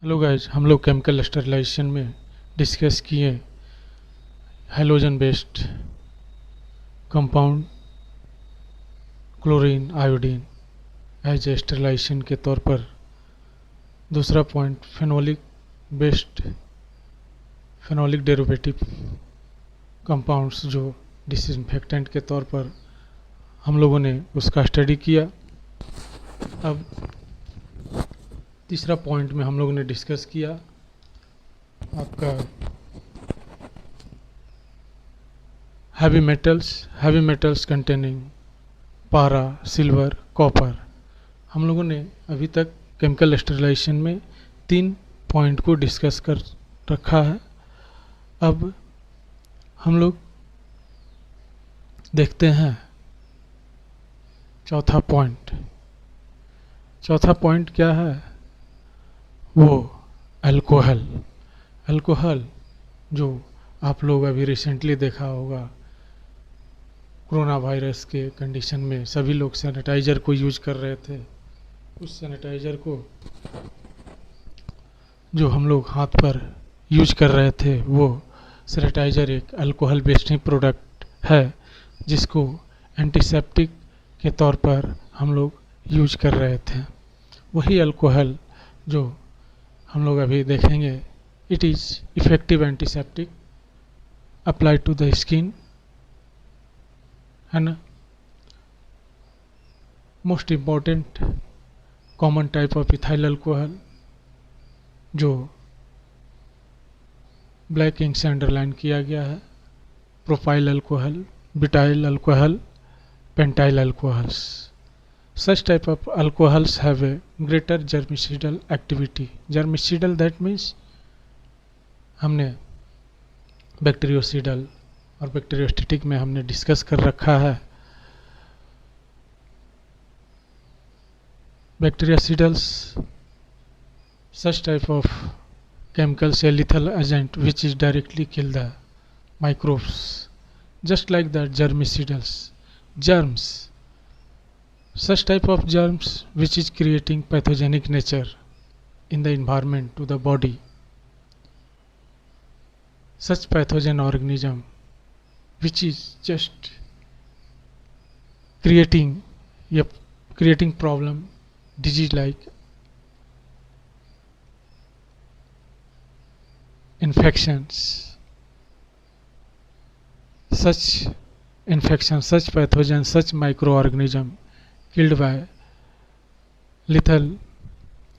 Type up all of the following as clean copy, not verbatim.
Hello guys, हम लोग chemical sterilization में डिस्कस किए halogen based compound chlorine iodine as a sterilization के तौर पर। दूसरा पॉइंट फेनोलिक डेरिवेटिव कंपाउंड्स जो डिसइंफेक्टेंट के तौर पर हम लोगों ने उसका स्टडी किया। अब तीसरा पॉइंट में हम लोगों ने डिस्कस किया आपका हैवी मेटल्स कंटेनिंग पारा, सिल्वर, कॉपर। हम लोगों ने अभी तक केमिकल स्टरलाइजेशन में 3 पॉइंट को डिस्कस कर रखा है। अब हम लोग देखते हैं चौथा पॉइंट क्या है। वो अल्कोहल जो आप लोग अभी रिसेंटली देखा होगा, कोरोना वायरस के कंडीशन में सभी लोग सैनिटाइज़र को यूज कर रहे थे। उस सैनिटाइज़र को जो हम लोग हाथ पर यूज कर रहे थे, वो सैनिटाइज़र एक अल्कोहल बेस्ड प्रोडक्ट है जिसको एंटीसेप्टिक के तौर पर हम लोग यूज कर रहे थे। वही अल्कोहल जो हम लोग अभी देखेंगे, it is effective antiseptic applied to the skin, है ना। Most important common type of ethyl alcohol जो ब्लैक इंक से अंडरलाइन किया गया है, propyl alcohol, butyl alcohol, pentyl alcohols. Such type of alcohols have a greater germicidal activity. Germicidal that means हमने bactericidal और bacteriostatic में हमने डिस्कस कर रखा है। बैक्टीरियोसिडल्स such type of chemicals a lethal agent which is directly kill the microbes, just like that germicidals, germs, such type of germs which is creating pathogenic nature in the environment to the body. Such pathogen organism which is just creating problem, disease like infections. Such infections, such pathogens, such microorganism killed by lethal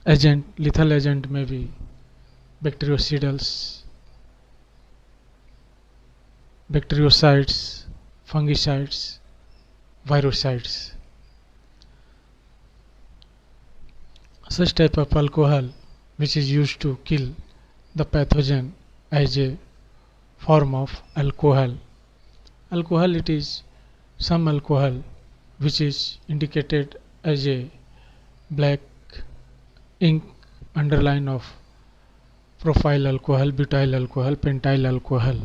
agent may be bactericidals, bactericides, fungicides, viricides. Such type of alcohol which is used to kill the pathogen as a form of alcohol. Alcohol, it is some alcohol which is indicated as a black ink underline of propyl alcohol, butyl alcohol, pentyl alcohol.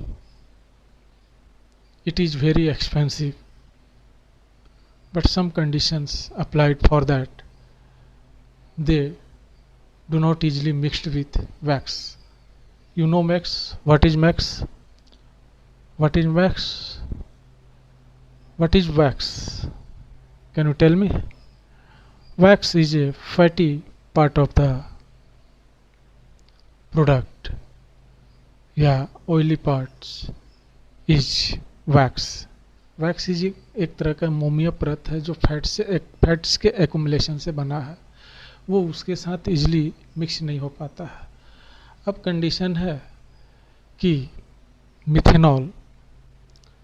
It is very expensive, but some conditions applied for that. They do not easily mixed with wax. You know wax? What is wax? What is wax? What is wax? Can you tell me? Wax is a fatty part of the product, या oily parts is wax. Wax is एक तरह का मोमीय परत है जो fats के accumulation से बना है। वो उसके साथ इजली मिक्स नहीं हो पाता है। अब कंडीशन है कि मिथेनॉल,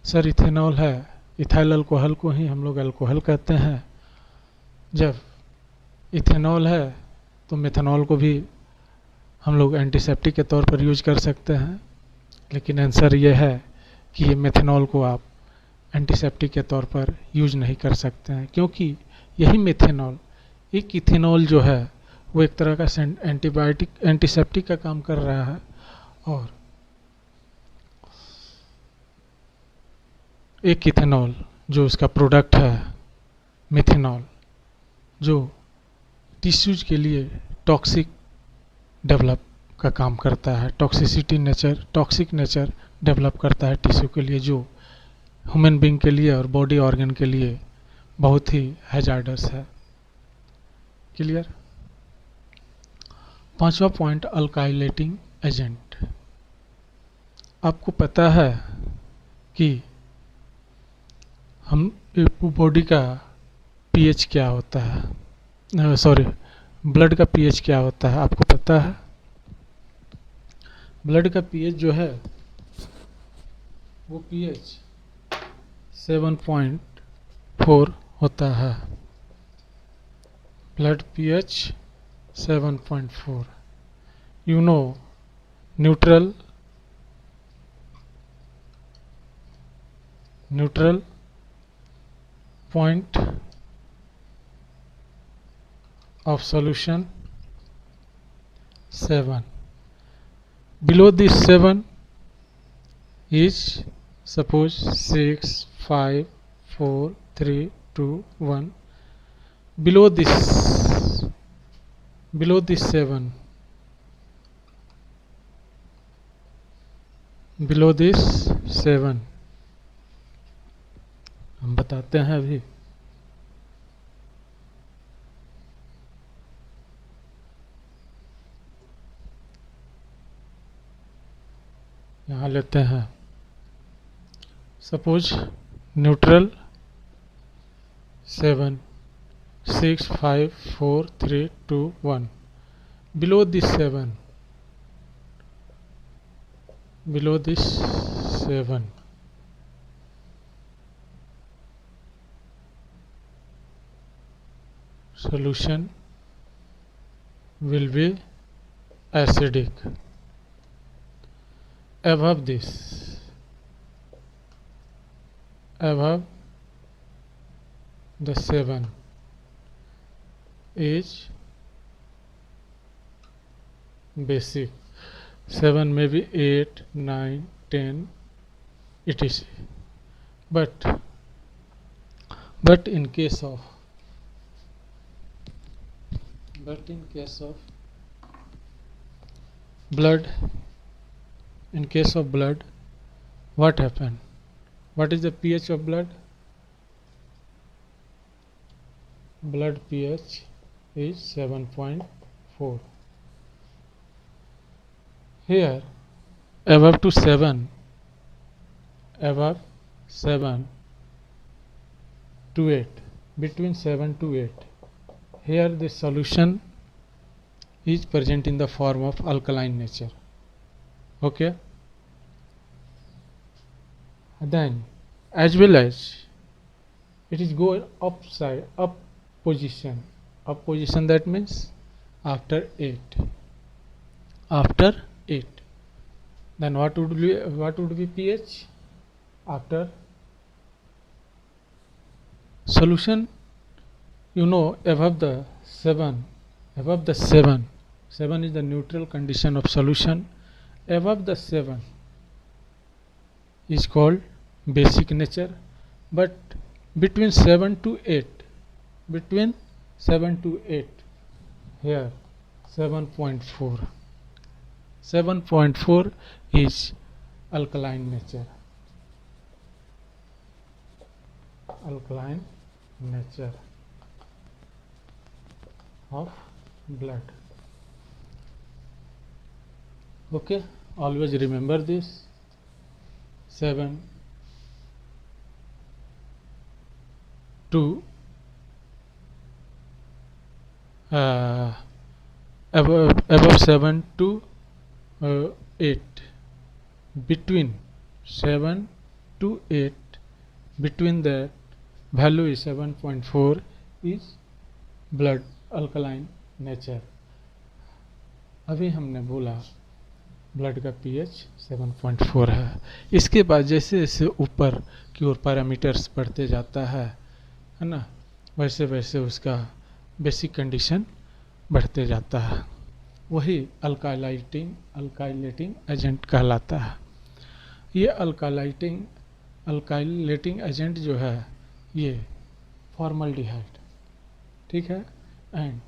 सर इथेनॉल है, इथाइल अल्कोहल को ही हम लोग अल्कोहल कहते हैं। जब इथेनॉल है तो मेथनॉल को भी हम लोग एंटीसेप्टिक के तौर पर यूज कर सकते हैं, लेकिन आंसर ये है कि ये मेथनॉल को आप एंटीसेप्टिक के तौर पर यूज नहीं कर सकते हैं, क्योंकि यही मेथनॉल, एक इथेनॉल जो है वो एक तरह का एंटीसेप्टिक का काम कर रहा है, और एक इथेनॉल जो उसका प्रोडक्ट है मेथनॉल, जो टिश्यूज के लिए टॉक्सिक डेवलप का काम करता है, टॉक्सिक नेचर डेवलप करता है टिश्यू के लिए, जो ह्यूमन बीइंग के लिए और बॉडी ऑर्गन के लिए बहुत ही हैजार्डस है। क्लियर। पांचवा पॉइंट, अल्काइलेटिंग एजेंट। आपको पता है कि हम बॉडी का पीएच क्या होता है, सॉरी ब्लड का पीएच क्या होता है, आपको पता है? ब्लड का पीएच जो है वो पीएच 7.4 होता है। Blood pH 7.4। You know neutral point of solution 7. Below this 7 is suppose 6 5 4 3 2 1. Below this 7, below this 7 हम बताते हैं अभी। यहाँ लेते हैं suppose neutral 7 6 5 4 3 2 1। below this 7 solution will be acidic. Above this, above the 7 is basic. 7 may be 8 9 10 etc. But in case of blood, what happened? What is the pH of blood? Blood pH is 7.4. Here above 7 to 8, between 7 to 8, here the solution is present in the form of alkaline nature. Okay, then as well as it is go up position, that means after 8. Then what would be pH after solution? You know, above the 7 is the neutral condition of solution. Above the 7 is called basic nature, but between 7 to 8, here 7.4 is alkaline nature. Of blood. Okay, always remember this. 7 to above 7 to 8, between 7 to 8, between the value is 7.4 is blood alkaline nature. अभी हमने बोला blood का pH 7.4 है। इसके बाद जैसे जैसे ऊपर की ओर पैरामीटर्स बढ़ते जाता है ना, वैसे वैसे उसका बेसिक कंडीशन बढ़ते जाता है, वही अल्काइलेटिंग एजेंट कहलाता है। ये अल्काइलेटिंग एजेंट जो है ये फॉर्मल्डिहाइड, ठीक है, and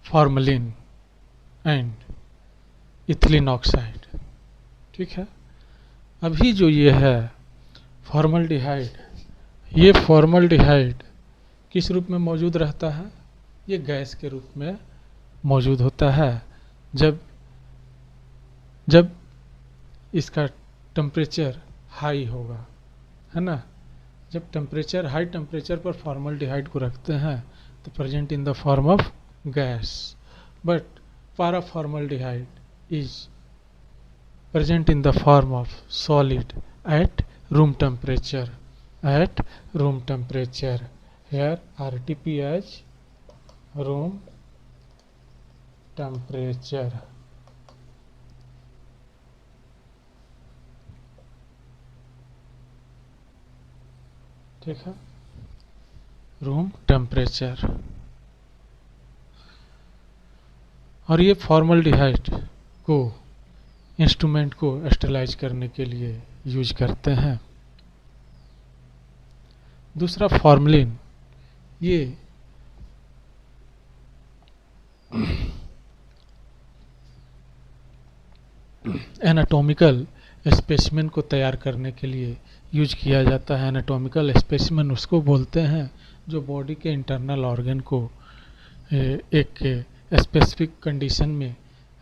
formalin and ethylene oxide. ठीक है। अभी जो ये है फॉर्मल्डिहाइड, ये फॉर्मल्डिहाइड किस रूप में मौजूद रहता है? ये गैस के रूप में मौजूद होता है। जब जब इसका टेम्परेचर हाई होगा, है ना, जब टेम्परेचर हाई टेम्परेचर पर फॉर्मल्डिहाइड को रखते हैं तो present in the form of gas, but paraformaldehyde is present in the form of solid at room temperature, at room temperature. Here RTP as room temperature. ठीक है, रूम टेम्परेचर। और ये formaldehyde को इंस्ट्रूमेंट को स्टरलाइज करने के लिए use करते हैं। दूसरा फॉर्मलिन, ये एनाटॉमिकल स्पेसिमेन को तैयार करने के लिए यूज किया जाता है। एनाटॉमिकल स्पेसिमेन उसको बोलते हैं जो बॉडी के इंटरनल ऑर्गन को एक स्पेसिफिक कंडीशन में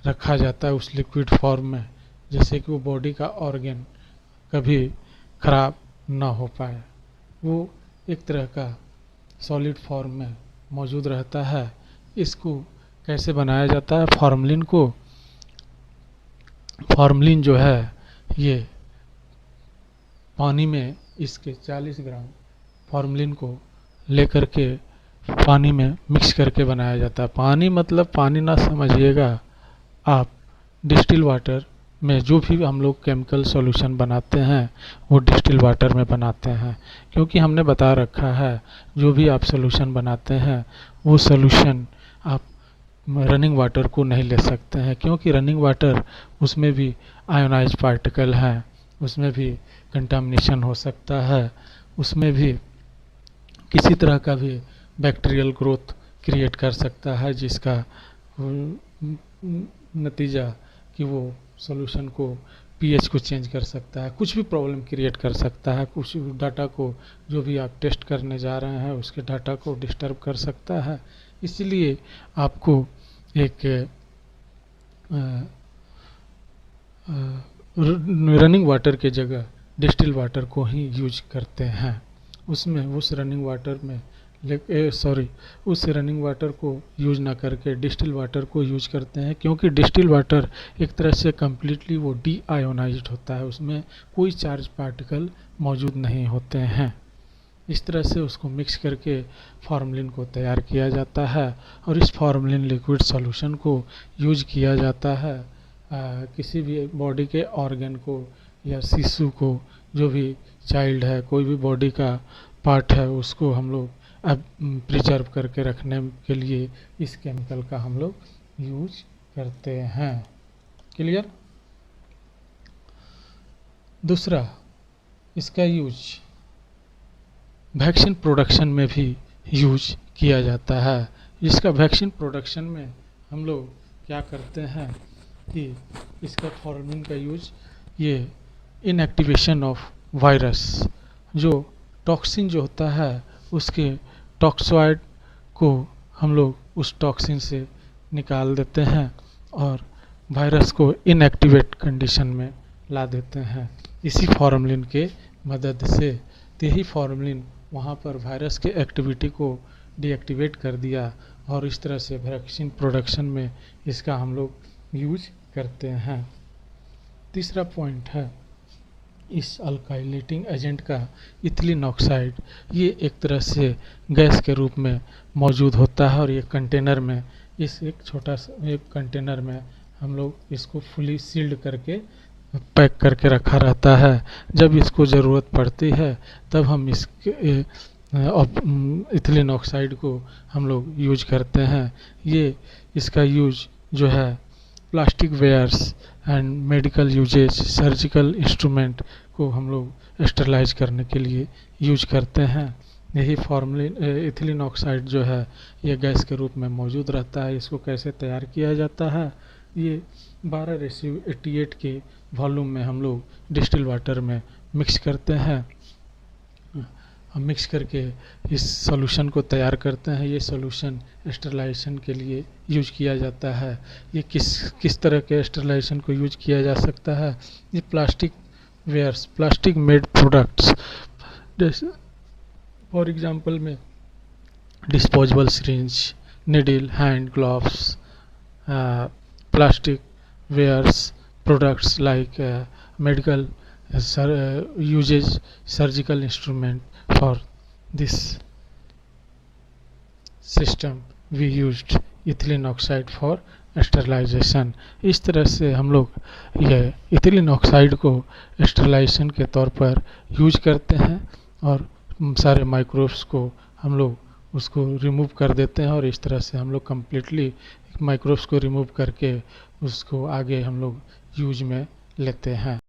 रखा जाता है उस लिक्विड फॉर्म में, जैसे कि वो बॉडी का ऑर्गन कभी खराब ना हो पाए, वो एक तरह का सॉलिड फॉर्म में मौजूद रहता है। इसको कैसे बनाया जाता है? फॉर्मलिन जो है ये पानी में इसके 40 ग्राम फॉर्मलिन को लेकर के पानी में मिक्स करके बनाया जाता है। पानी मतलब पानी ना समझिएगा आप, डिस्टिल वाटर में जो भी हम लोग केमिकल सॉल्यूशन बनाते हैं वो डिस्टिल वाटर में बनाते हैं, क्योंकि हमने बता रखा है जो भी आप सॉल्यूशन बनाते हैं वो सॉल्यूशन आप रनिंग वाटर को नहीं ले सकते हैं, क्योंकि रनिंग वाटर उसमें भी आयोनाइज पार्टिकल हैं, उसमें भी कंटामिनेशन हो सकता है, उसमें भी किसी तरह का भी बैक्टीरियल ग्रोथ क्रिएट कर सकता है, जिसका नतीजा कि वो सॉल्यूशन को पीएच को चेंज कर सकता है, कुछ भी प्रॉब्लम क्रिएट कर सकता है, कुछ डाटा को जो भी आप टेस्ट करने जा रहे हैं उसके डाटा को डिस्टर्ब कर सकता है। इसलिए आपको एक रनिंग वाटर के जगह डिस्टिल वाटर को ही यूज करते हैं। उसमें उस रनिंग वाटर में उस रनिंग वाटर को यूज ना करके डिस्टिल वाटर को यूज करते हैं, क्योंकि डिस्टिल वाटर एक तरह से कम्प्लीटली वो डी आयोनाइज्ड होता है, उसमें कोई चार्ज पार्टिकल मौजूद नहीं होते हैं। इस तरह से उसको मिक्स करके फॉर्मलिन को तैयार किया जाता है और इस फॉर्मलिन लिक्विड सॉल्यूशन को यूज किया जाता है किसी भी बॉडी के ऑर्गन को या शिशु को, जो भी चाइल्ड है, कोई भी बॉडी का पार्ट है, उसको हम लोग अब प्रिजर्व करके रखने के लिए इस केमिकल का हम लोग यूज करते हैं। क्लियर? दूसरा, इसका यूज वैक्सीन प्रोडक्शन में भी यूज किया जाता है। इसका वैक्सीन प्रोडक्शन में हम लोग क्या करते हैं कि इसका फॉर्मलिन का यूज ये इनएक्टिवेशन ऑफ वायरस, जो टॉक्सिन जो होता है उसके टॉक्सॉइड को हम लोग उस टॉक्सिन से निकाल देते हैं और वायरस को इनएक्टिवेट कंडीशन में ला देते हैं इसी फॉर्मलिन के मदद से। यही फॉर्मलिन वहाँ पर वायरस के एक्टिविटी को डीएक्टिवेट कर दिया और इस तरह से वैक्सीन प्रोडक्शन में इसका हम लोग यूज करते हैं। तीसरा पॉइंट है इस अल्काइलेटिंग एजेंट का इथिलीन ऑक्साइड, ये एक तरह से गैस के रूप में मौजूद होता है और ये कंटेनर में, इस एक छोटा सा एक कंटेनर में हम लोग इसको फुली सील्ड करके पैक करके रखा रहता है। जब इसको ज़रूरत पड़ती है तब हम इस इथिलीन ऑक्साइड को हम लोग यूज करते हैं। ये इसका यूज जो है plastic wares and medical usages, surgical instrument को हम लोग स्टरलाइज करने के लिए यूज करते हैं। यही फॉर्मलिन इथिलीन ऑक्साइड जो है ये गैस के रूप में मौजूद रहता है। इसको कैसे तैयार किया जाता है, ये 12:88 के वॉल्यूम में हम लोग डिस्टिल वाटर में मिक्स करते हैं। हम मिक्स करके इस सॉल्यूशन को तैयार करते हैं। ये सॉल्यूशन स्टरलाइजेशन के लिए यूज किया जाता है। ये किस तरह के स्टरलाइजेशन को यूज किया जा सकता है, ये plastic wares, plastic made products, जैसे फॉर एग्जांपल में disposable syringe, needle, hand gloves, plastic wares products like medical usage, surgical instrument. For this system we used ethylene oxide for sterilization. इस तरह से हम लोग ये इथिलीन ऑक्साइड को sterilization के तौर पर यूज करते हैं और सारे माइक्रोब्स को हम लोग उसको रिमूव कर देते हैं और इस तरह से हम लोग कम्प्लीटली माइक्रोब्स को रिमूव करके उसको आगे हम लोग यूज में लेते हैं।